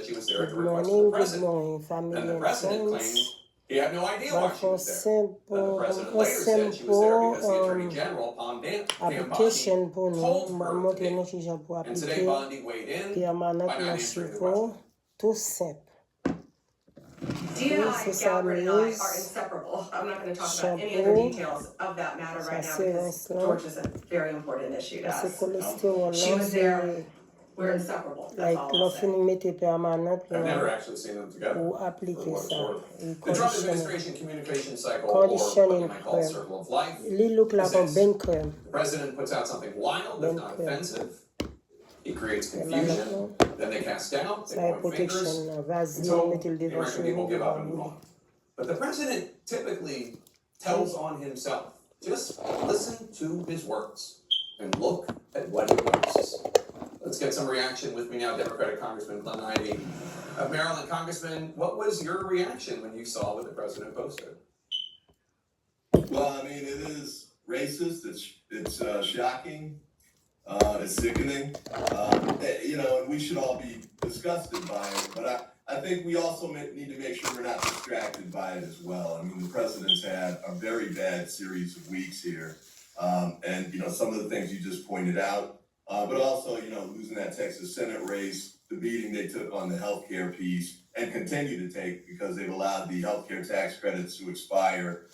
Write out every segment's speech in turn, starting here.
she was there at the request of the president. And the president claimed he had no idea why she was there. The president later said she was there because the Attorney General, Pam Bondi, told her to be. And today Bondi weighed in by not answering the question. Dina, Galbraith, and I are inseparable. I'm not going to talk about any other details of that matter right now because George is a very important issue to us. She was there. We're inseparable. That's all I'll say. I've never actually seen them together. The Trump administration communication cycle, or what I call circle of life, is this. The president puts out something wild, if not offensive. He creates confusion, then they cast doubt, they point fingers, until the American people give up and move on. But the president typically tells on himself. Just listen to his words and look at what he posts. Let's get some reaction with me now, Democratic Congressman Glenn Ivey of Maryland. Congressman, what was your reaction when you saw what the president posted? Well, I mean, it is racist, it's shocking. It's sickening, and we should all be disgusted by it. But I think we also need to make sure we're not distracted by it as well. I mean, the president's had a very bad series of weeks here, and some of the things you just pointed out, but also losing that Texas Senate race, the beating they took on the healthcare piece, and continue to take because they've allowed the healthcare tax credits to expire.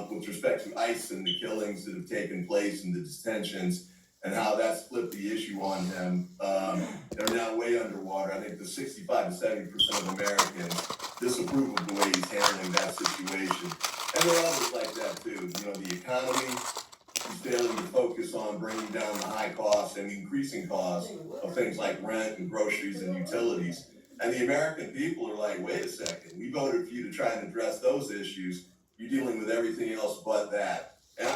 With respect to ICE and the killings that have taken place and the detentions, and how that's flipped the issue on him. They're now way underwater. I think the 65 to 70% of Americans disapprove of the way he's handling that situation. And there are others like that too. The economy, he's failing to focus on bringing down the high costs and increasing costs of things like rent and groceries and utilities. And the American people are like, wait a second, we voted for you to try and address those issues. You're dealing with everything else but that. And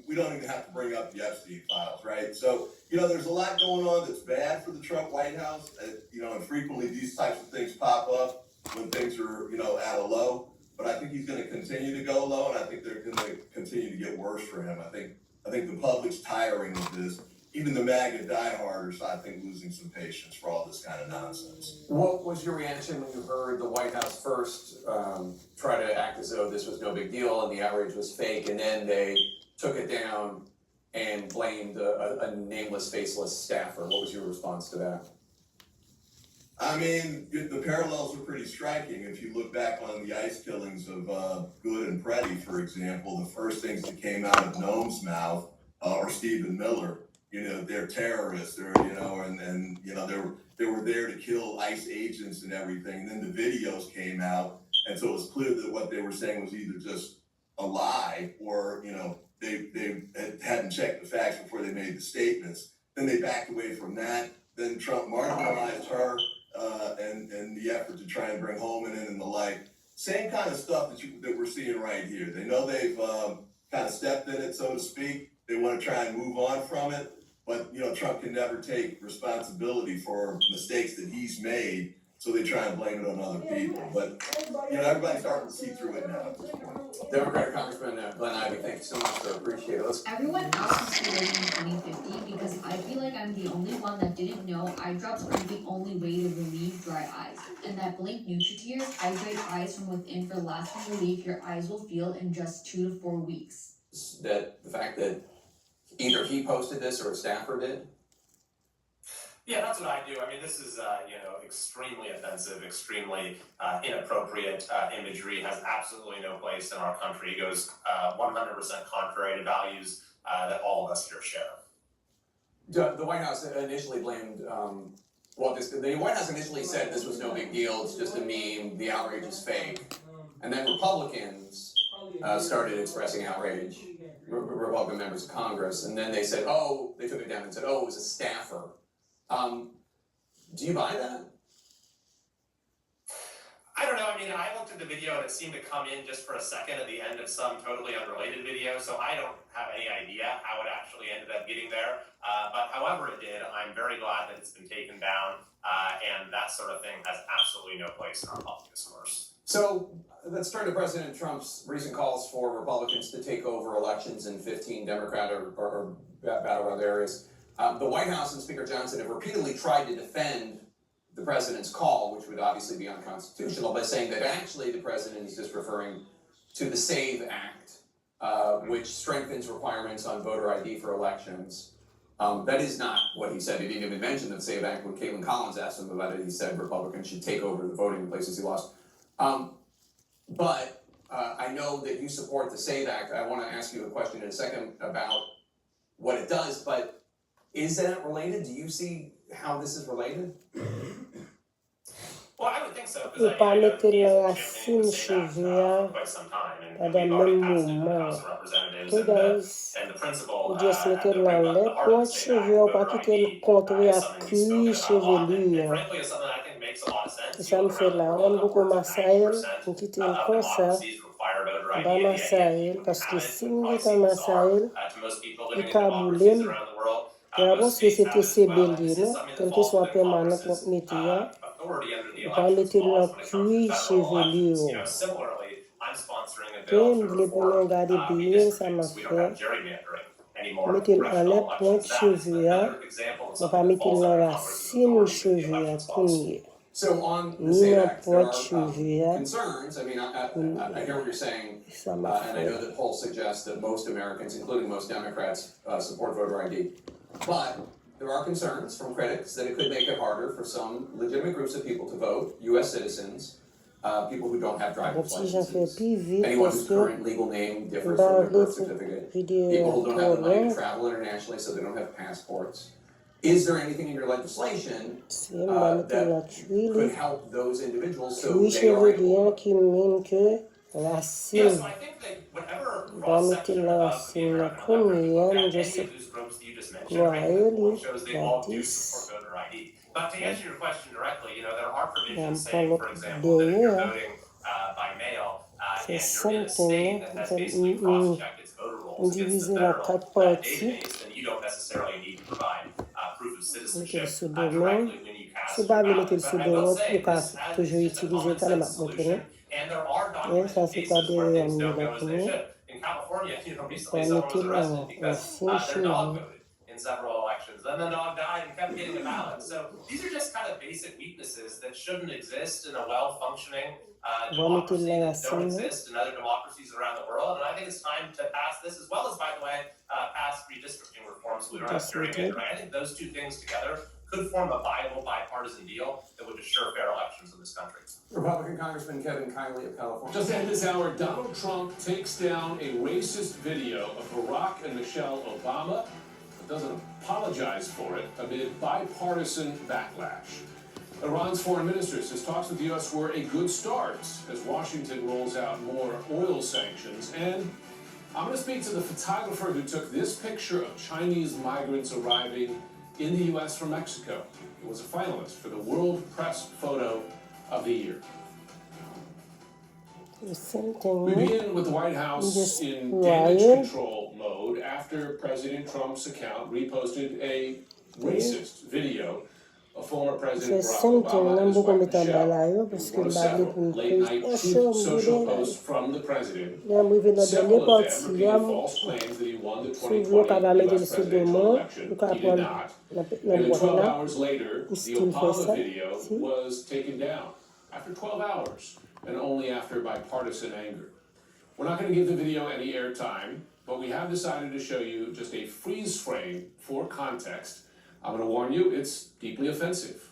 we don't even have to bring up the Epstein files, right? So, there's a lot going on that's bad for the Trump White House. And frequently these types of things pop up when things are, at a low. But I think he's going to continue to go low, and I think they're going to continue to get worse for him. I think the public's tiring of this. Even the MAGA dieharders, I think, losing some patience for all this kind of nonsense. What was your reaction when you heard the White House first try to act as though this was no big deal and the outrage was fake, and then they took it down and blamed a nameless, faceless staffer? What was your response to that? I mean, the parallels are pretty striking. If you look back on the ICE killings of Good and Preddy, for example, the first things that came out of Noam's mouth or Stephen Miller, they're terrorists, they were there to kill ICE agents and everything. And then the videos came out, and so it was clear that what they were saying was either just a lie or, they hadn't checked the facts before they made the statements. Then they backed away from that. Then Trump marginalized her and the effort to try and bring Holman in and the like. Same kind of stuff that we're seeing right here. They know they've kind of stepped in it, so to speak. They want to try and move on from it. But, Trump can never take responsibility for mistakes that he's made, so they try and blame it on other people. But, everybody's starting to see through it now at this point. Democratic Congressman Glenn Ivey, thank you so much. I appreciate it. Everyone else is living in 2050 because I feel like I'm the only one that didn't know eye drops are the only way to relieve dry eyes. And that Blink NutriTears hydrate eyes from within for lasting relief your eyes will feel in just 2 to 4 weeks. That the fact that either he posted this or a staffer did? Yeah, that's what I do. I mean, this is, extremely offensive, extremely inappropriate imagery, has absolutely no place in our country. It goes 100% contrary to values that all of us here share. The White House initially blamed, the White House initially said this was no big deal, it's just a meme, the outrage is fake. And then Republicans started expressing outrage, Republican members of Congress, and then they said, they took it down and said, it was a staffer. Do you buy that? I don't know. I mean, I looked at the video and it seemed to come in just for a second at the end of some totally unrelated video, so I don't have any idea how it actually ended up getting there. But however it did, I'm very glad that it's been taken down, and that sort of thing has absolutely no place in our public discourse. So let's turn to President Trump's recent calls for Republicans to take over elections in 15 Democrat or battleground areas. The White House and Speaker Johnson have repeatedly tried to defend the president's call, which would obviously be unconstitutional, by saying that actually the president is just referring to the SAVE Act, which strengthens requirements on voter ID for elections. That is not what he said. He didn't even mention the SAVE Act. When Caitlin Collins asked him about it, he said Republicans should take over the voting in places he lost. But I know that you support the SAVE Act. I want to ask you a question in a second about what it does, but is that related? Do you see how this is related? Well, I would think so. Ou pa mette la racine CHEVEUX à da men mouman. To guys, ou just mette lan let point CHEVEUX ou pa kite l kontre a cuir chevelu. E sa m fè la. An beaucoup masael, m kite l kon sa. Ba masael, paske si m gete masael, I ka boulem. E avon se se TCB li, no? Tel ke swa permanent lont mette ya. Ou pa mette lan cuir chevelu. Ke m vle pou nou gade bien sa ma fè. Mette lan let point CHEVEUX, ou pa mette lan racine CHEVEUX kounye. So on the SAVE Act, there are concerns. I mean, I hear what you're saying, and I know that polls suggest that most Americans, including most Democrats, support voter ID. But there are concerns from critics that it could make it harder for some legitimate groups of people to vote, U.S. citizens, people who don't have driver's licenses, anyone whose current legal name differs from their birth certificate, people who don't have the money to travel internationally so they don't have passports. Is there anything in your legislation that could help those individuals so they are able to... Yes, so I think that whatever cross-section those groups that you just mentioned shows they all do support voter ID. But to answer your question directly, you know, there are provisions saying, for example, that if you're voting by mail and you're in a state that has basically cross-checked its voter rolls against the federal database, then you don't necessarily need to provide proof of citizenship directly when you cast your ballot. But I will say, this is a common sense solution. And there are documented cases where things don't go as they should. In California, you know, recently someone was arrested because their dog voted in several elections. Then the dog died and kept getting a ballot. So these are just kind of basic weaknesses that shouldn't exist in a well-functioning democracy that don't exist in other democracies around the world. And I think it's time to pass this, as well as, by the way, pass redistricting reform so we don't have gerrymandering. I think those two things together could form a viable bipartisan deal that would assure fair elections in this country. Republican Congressman Kevin Kiley of California. Just ahead this hour, Donald Trump takes down a racist video of Barack and Michelle Obama, but doesn't apologize for it amid bipartisan backlash. Iran's foreign minister says talks with the U.S. were a good start as Washington rolls out more oil sanctions. And I'm going to speak to the photographer who took this picture of Chinese migrants arriving in the U.S. from Mexico. It was a finalist for the World Press Photo of the Year. We begin with the White House in damage control mode after President Trump's account reposted a racist video of former President Barack Obama and his wife Michelle, who wrote several late-night truth social posts from the president. Several of them repeated false claims that he won the 2020 U.S. presidential election. He did not. And 12 hours later, the Obama video was taken down. After 12 hours, and only after bipartisan anger. We're not going to give the video any airtime, but we have decided to show you just a freeze frame for context. I'm going to warn you, it's deeply offensive.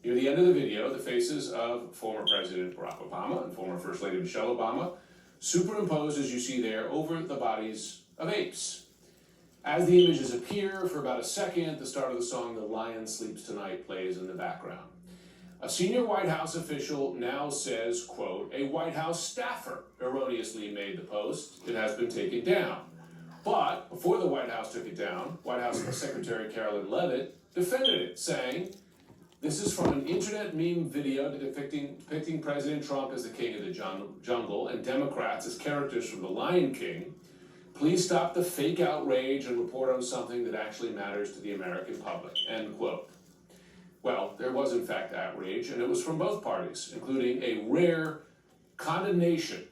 Near the end of the video, the faces of former President Barack Obama and former First Lady Michelle Obama superimposed, as you see there, over the bodies of apes. As the images appear for about a second, the start of the song "The Lion Sleeps Tonight" plays in the background. A senior White House official now says, quote, a White House staffer erroneously made the post. It has been taken down. But before the White House took it down, White House Secretary Carolyn Leavitt defended it, saying, this is from an internet meme video depicting President Trump as the king of the jungle and Democrats as characters from The Lion King. Please stop the fake outrage and report on something that actually matters to the American public, end quote. Well, there was in fact outrage, and it was from both parties, including a rare condemnation,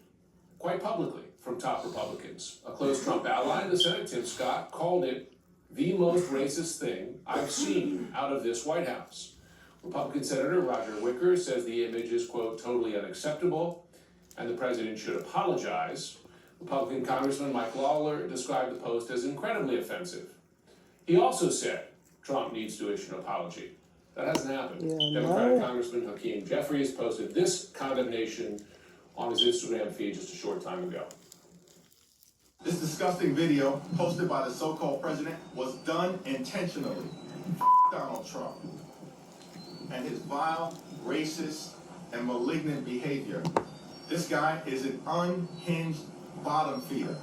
quite publicly, from top Republicans. A close Trump ally in the Senate, Tim Scott, called it the most racist thing I've seen out of this White House. Republican Senator Roger Wicker says the image is, quote, totally unacceptable, and the president should apologize. Republican Congressman Mike Lawler described the post as incredibly offensive. He also said Trump needs to issue an apology. That hasn't happened. Yeah, Democratic no. Congressman Hakeem Jeffries posted this condemnation on his Instagram feed just a short time ago. This disgusting video posted by the so-called president was done intentionally. Donald Trump and his vile, racist, and malignant behavior. This guy is an unhinged bottom feeder.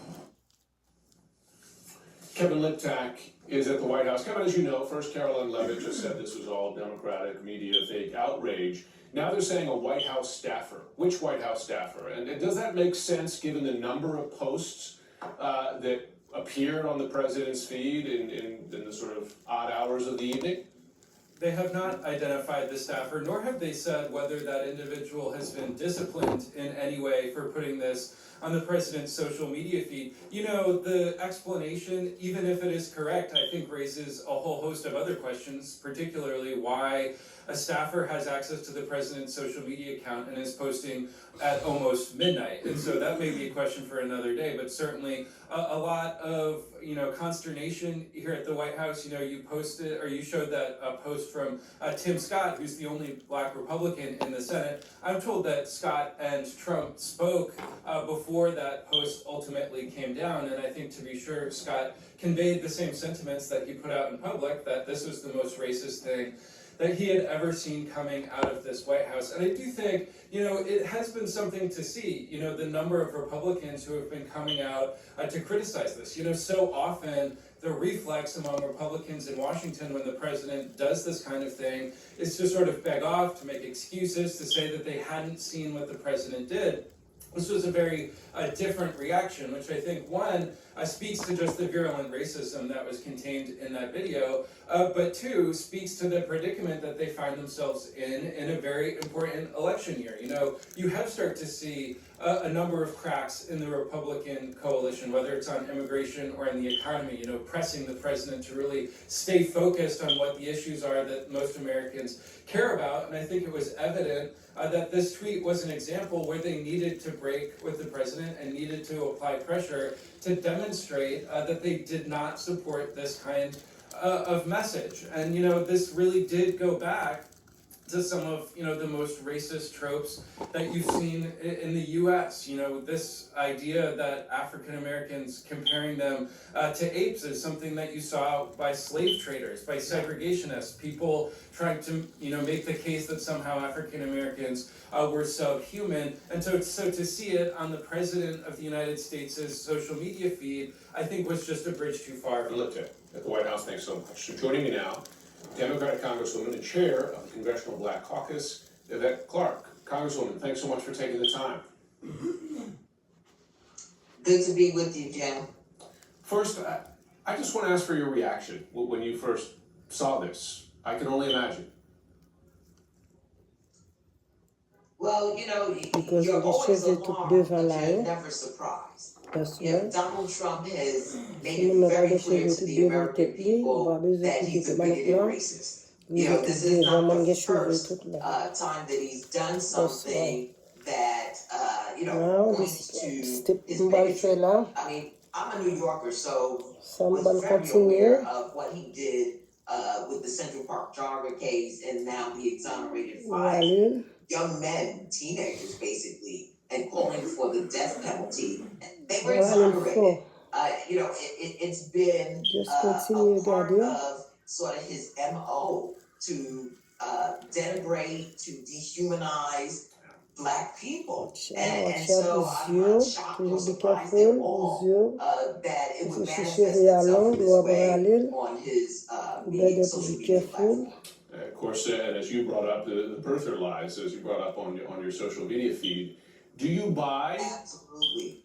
Kevin Liptak is at the White House. Kevin, as you know, first Caroline Leavitt just said this was all Democratic media fake outrage. Now they're saying a White House staffer. Which White House staffer? And does that make sense given the number of posts that appeared on the president's feed in the sort of odd hours of the evening? They have not identified the staffer, nor have they said whether that individual has been disciplined in any way for putting this on the president's social media feed. You know, the explanation, even if it is correct, I think raises a whole host of other questions, particularly why a staffer has access to the president's social media account and is posting at almost midnight. And so that may be a question for another day, but certainly a lot of, consternation here at the White House. You posted, or you showed that post from Tim Scott, who's the only black Republican in the Senate. I'm told that Scott and Trump spoke before that post ultimately came down, and I think, to be sure, Scott conveyed the same sentiments that he put out in public, that this was the most racist thing that he had ever seen coming out of this White House. And I do think, it has been something to see, the number of Republicans who have been coming out to criticize this. So often the reflex among Republicans in Washington when the president does this kind of thing is to sort of beg off, to make excuses, to say that they hadn't seen what the president did. This was a very different reaction, which I think, one, speaks to just the virulent racism that was contained in that video, but two, speaks to the predicament that they find themselves in a very important election year. You have started to see a number of cracks in the Republican coalition, whether it's on immigration or in the economy, pressing the president to really stay focused on what the issues are that most Americans care about. And I think it was evident that this tweet was an example where they needed to break with the president and needed to apply pressure to demonstrate that they did not support this kind of message. And, this really did go back to some of, the most racist tropes that you've seen in the U.S. This idea that African Americans, comparing them to apes, is something that you saw by slave traders, by segregationists, people trying to, make the case that somehow African Americans were subhuman. And so to see it on the President of the United States' social media feed, I think was just a bridge too far. Look at the White House, thanks so much. So joining me now, Democratic Congresswoman and chair of the Congressional Black Caucus, Yvette Clarke. Congresswoman, thanks so much for taking the time. Good to be with you, Jim. First, I just want to ask for your reaction when you first saw this. I can only imagine. Well, Because you're of the always cheveux took alarmed, devant but la you're haie. never surprised. Parce Donald Trump has made si it nous very regardons clear cheveux to tout the devant American tête li, on va people besoin that de he's a quitter bigoted maintenant. racist. Il This is devant not man the gen cheveux first tout là. time that he's done something that, Now, points this to step his mbal bigotry. fait là, I mean, I'm a New Yorker, so ça was mbal very continue. aware of what he did with the Central Park jogger case, and now he exonerated five Allez, young men, teenagers basically, and calling for the death penalty. They were allez exonerated. fort. It's been Just a continue part regarder. of sort of his MO to denigrate, to dehumanize Black people. Watch And out so aux I'm not yeux, shocked or toujours be surprised at careful aux all yeux. that it would Si manifest chérie à itself long, in this doit way aller. on his Better to social be media careful. platform. Of course, and as you brought up, the birther lies, as you brought up on your social media feed, do you buy Absolutely.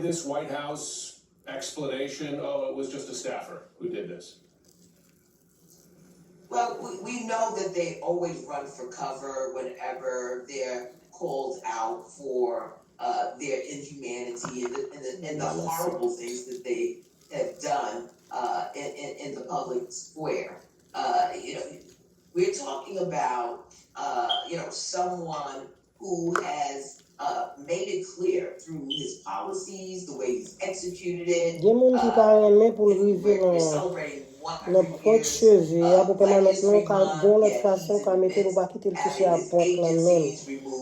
this White House explanation, oh, it was just a staffer who did this? Well, we know that they always run for cover whenever they're called out for their inhumanity and the horrible things that they have done in the public square. we're talking about, someone who has made it clear through his policies, the way he's executed it. Gen moun ki pa reme pou rive nan pot cheve, ya pou permanent nan ka gon lot fason ka mette nou pa kite l touche a pot lan men.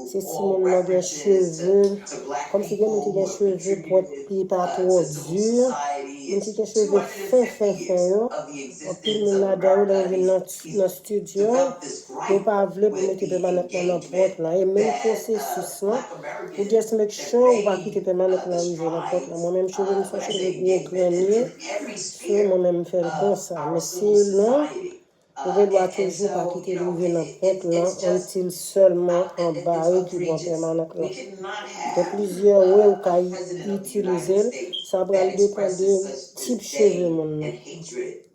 Se si moun nan gen cheve, kom si gen moun ki gen cheve pot pi pa tro dur, moun ki gen cheve fin yo, apil moun la da yo dan vin nan studio, yo pa vle pou mette permanent nan pot lan. E men prosesus lan, ou just make sure ou pa kite permanent nan rive nan pot lan. Moi-même cheve mi son cheve gros grenier, so moi-même faire comme ça. Mais sinon, vous doit toujours pas quitter rive nan pot lan until seulement en bas qui vont permanent là. De plusieurs ouais ou ka utiliser, ça va dépendre de type cheveux mon.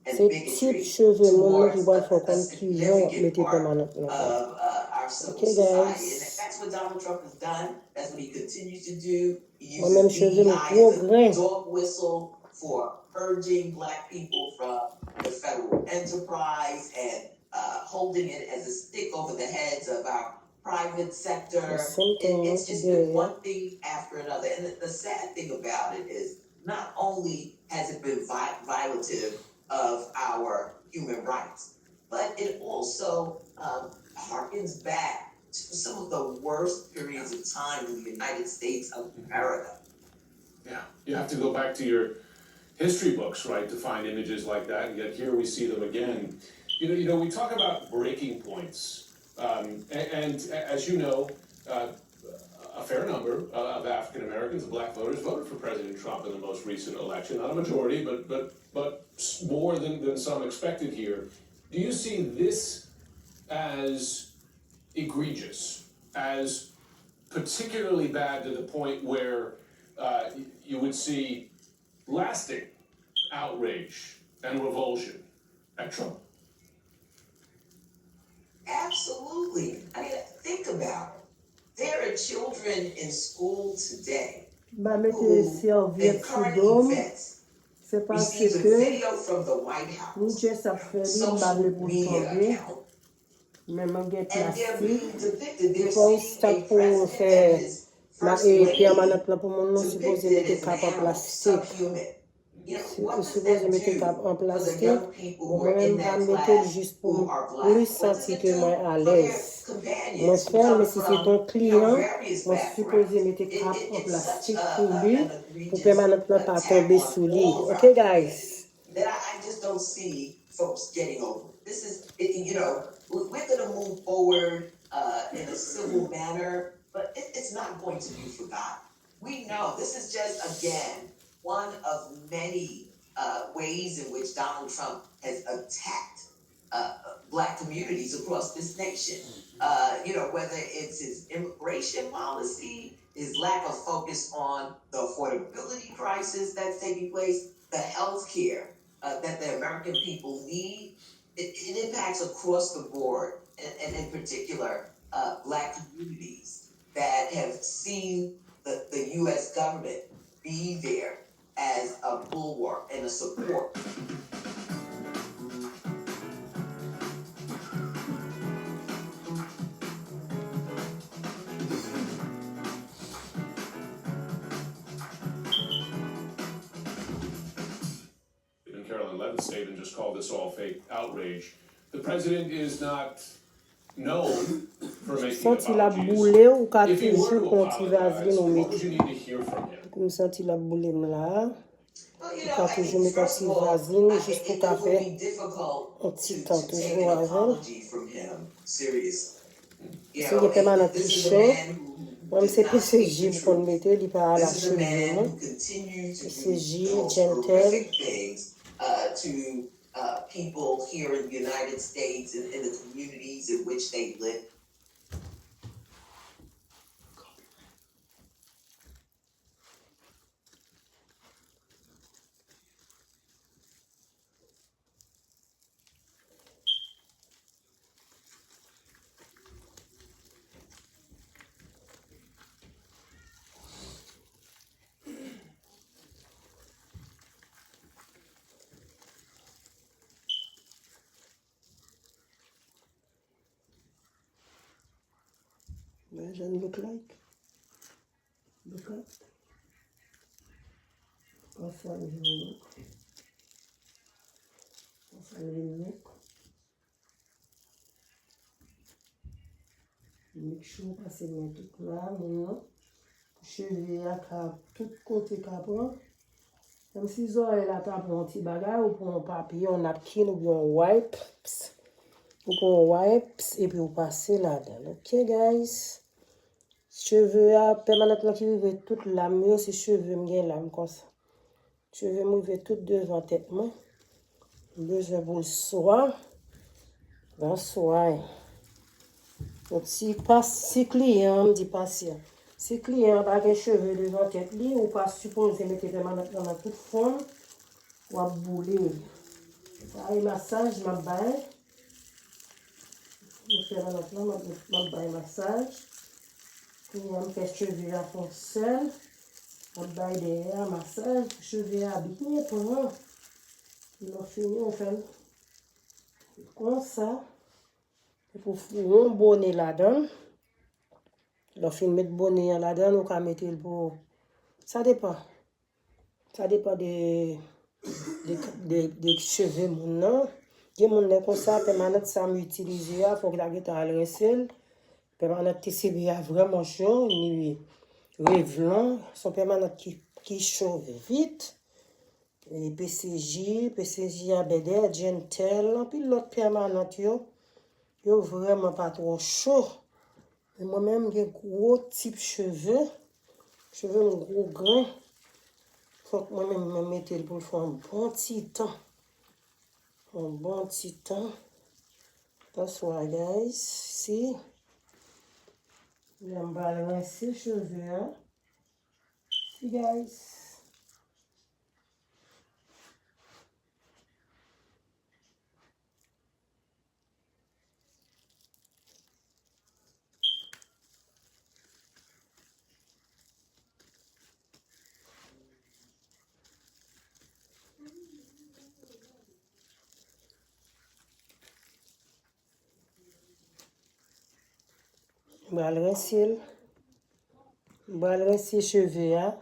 C'est type cheveux mon qui va faire comme qui vont mettre permanent là. Okay guys. That's what Donald Trump has done. That's what he continues to do. He Moi-même uses cheveux gros grain. dog whistle for purging black people from the federal enterprise and holding it as a stick over the heads of our private sector. It's just been one thing after another. And the sad thing about it is not only has it been violative of our human rights, but it also harkens back to some of the worst periods of time in the United States of America. Yeah, you have to go back to your history books, right, to find images like that, and yet here we see them again. You know, we talk about breaking points, and as you know, a fair number of African Americans, black voters, voted for President Trump in the most recent election. Not a majority, but more than some expected here. Do you see this as egregious, as particularly bad to the point where you would see lasting outrage and revulsion at Trump? Absolutely. I mean, think about it. There are children in school today who, in current events, received a video from the White House, social media account, and they're being depicted. They're seeing a president and his first lady depicted as subhuman. You know, what does that do for the young people who are in that class who are black? What does it do for their companions who come from, various backgrounds? It's such an egregious Okay, guys. that I just don't see folks getting over. This is, we're going to move forward in a civil manner, but it's not going to be forgotten. We know this is just, again, one of many ways in which Donald Trump has attacked black communities across this nation. Whether it's his immigration policy, his lack of focus on the affordability crisis that's taking place, the health care that the American people need, it impacts across the board, and in particular, black communities that have seen the U.S. government be there as a bulwark and a support. Even Carolyn Levitt's statement just called this all fake outrage. The president is not known for making apologies. If he were to apologize, what would you need to hear from him? Comme senti la boule là. Well, I think first of all, I think it would be difficult to take an apology from him seriously. This is a man who this is a man who continues to do horrific things to people here in the United States and in the communities in which they live. Doesn't look like. Look up. Parfois, je look. Parfois, je look. Make sure parce que moi tout là, mon cheveux à tout côté capron. Même si vous avez la table un petit bagage ou pour un papier, un napkin ou bien un wipes. Ou pour un wipes et puis vous passez là-dedans. Ok, guys. Cheveux à permanemment qui vivent toute la mieux, c'est cheveux m'gain là comme ça. Cheveux m'ouvrir tout devant tête moi. Besoin pour le soir. Dans soir. Donc si client me dit patient. Si client pas de cheveux devant tête li ou pas supposé mettre permanemment dans toute forme ou à bouler. Ça y massage m'a bain. Je fais maintenant m'a bain massage. Client me fait cheveux à fond seul. On bain derrière massage, cheveux à bien pour on finit on fait comme ça. Et pour un bonnet là-dedans. On finit mettre bonnet là-dedans, on peut mettre le pour ça dépend. Ça dépend des cheveux mon. Des mon comme ça permanent ça m'utiliser, faut que la guitare le rincer. Permanent TCB a vraiment chaud, ni Revlon, sont permanent qui chauffe vite. Et PCJ ABD, Gentle, puis l'autre permanent yo vraiment pas trop chaud. Et moi-même j'ai gros type cheveux mon gros grain. Faut que moi-même me mette pour faire un bon petit temps. Un bon petit temps. That's why, guys. See? J'aime balancer cheveux, hein? See, guys? Balancer cheveux, hein?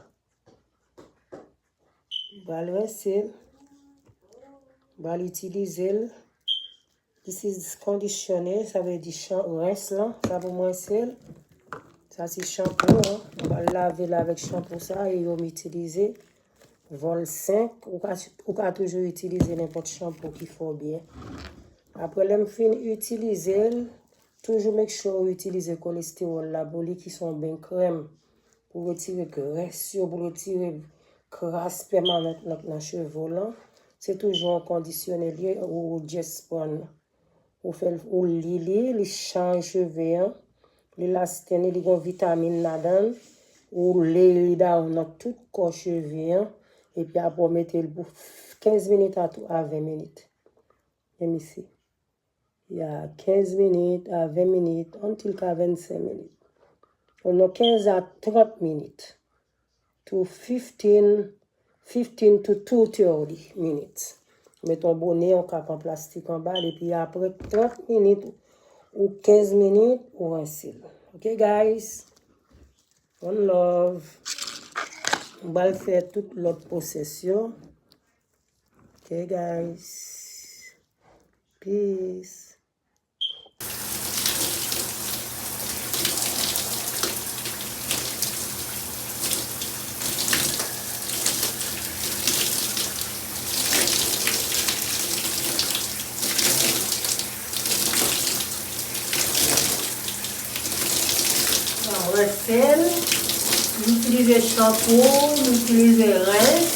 Balancer. Utiliser. This is conditioner, ça veut dire rince là, ça pour moi c'est. Ça c'est shampoing, hein? On va laver là avec shampoing ça et on utiliser vol 5 ou ka toujours utiliser n'importe shampoing qui faut bien. Après l'em fin utiliser, toujours make sure utiliser cholestérol là pour qui sont bien crème pour retirer graisse, pour retirer crasse permanente dans cheveux là. C'est toujours un conditionnel ou just pon ou fait ou li change cheveux, l'élastique li gon vitamine là-dedans ou li dans tout corps cheveux et puis après mettre le pour 15 minutes à 20 minutes. Let me see. Il y a 15 minutes à 20 minutes until 25 minutes. On a 15 à 30 minutes to 15 to 30 minutes. Mets ton bonnet en cap en plastique en bas et puis après 30 minutes ou 15 minutes ou un cil. Ok, guys? One love. On va faire toute l'autre possession. Ok, guys? Peace. Sel, utiliser shampoing, utiliser rince.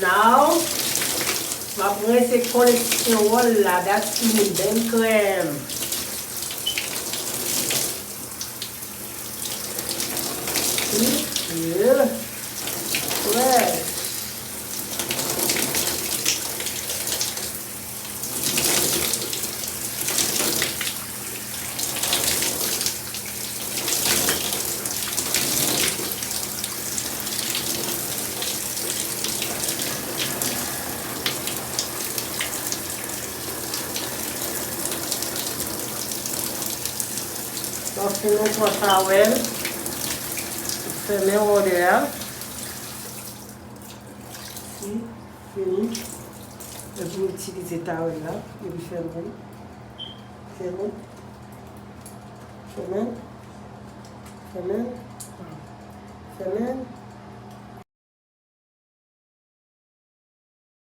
Now, ma rince cholestérol là, that's me, ben crème. Yeah. Ouais. C'est notre towel. Fermez au dehors. Si, fini. Et vous utilisez towel là. Et vous fermez. Fermez. Fermez. Fermez. Fermez.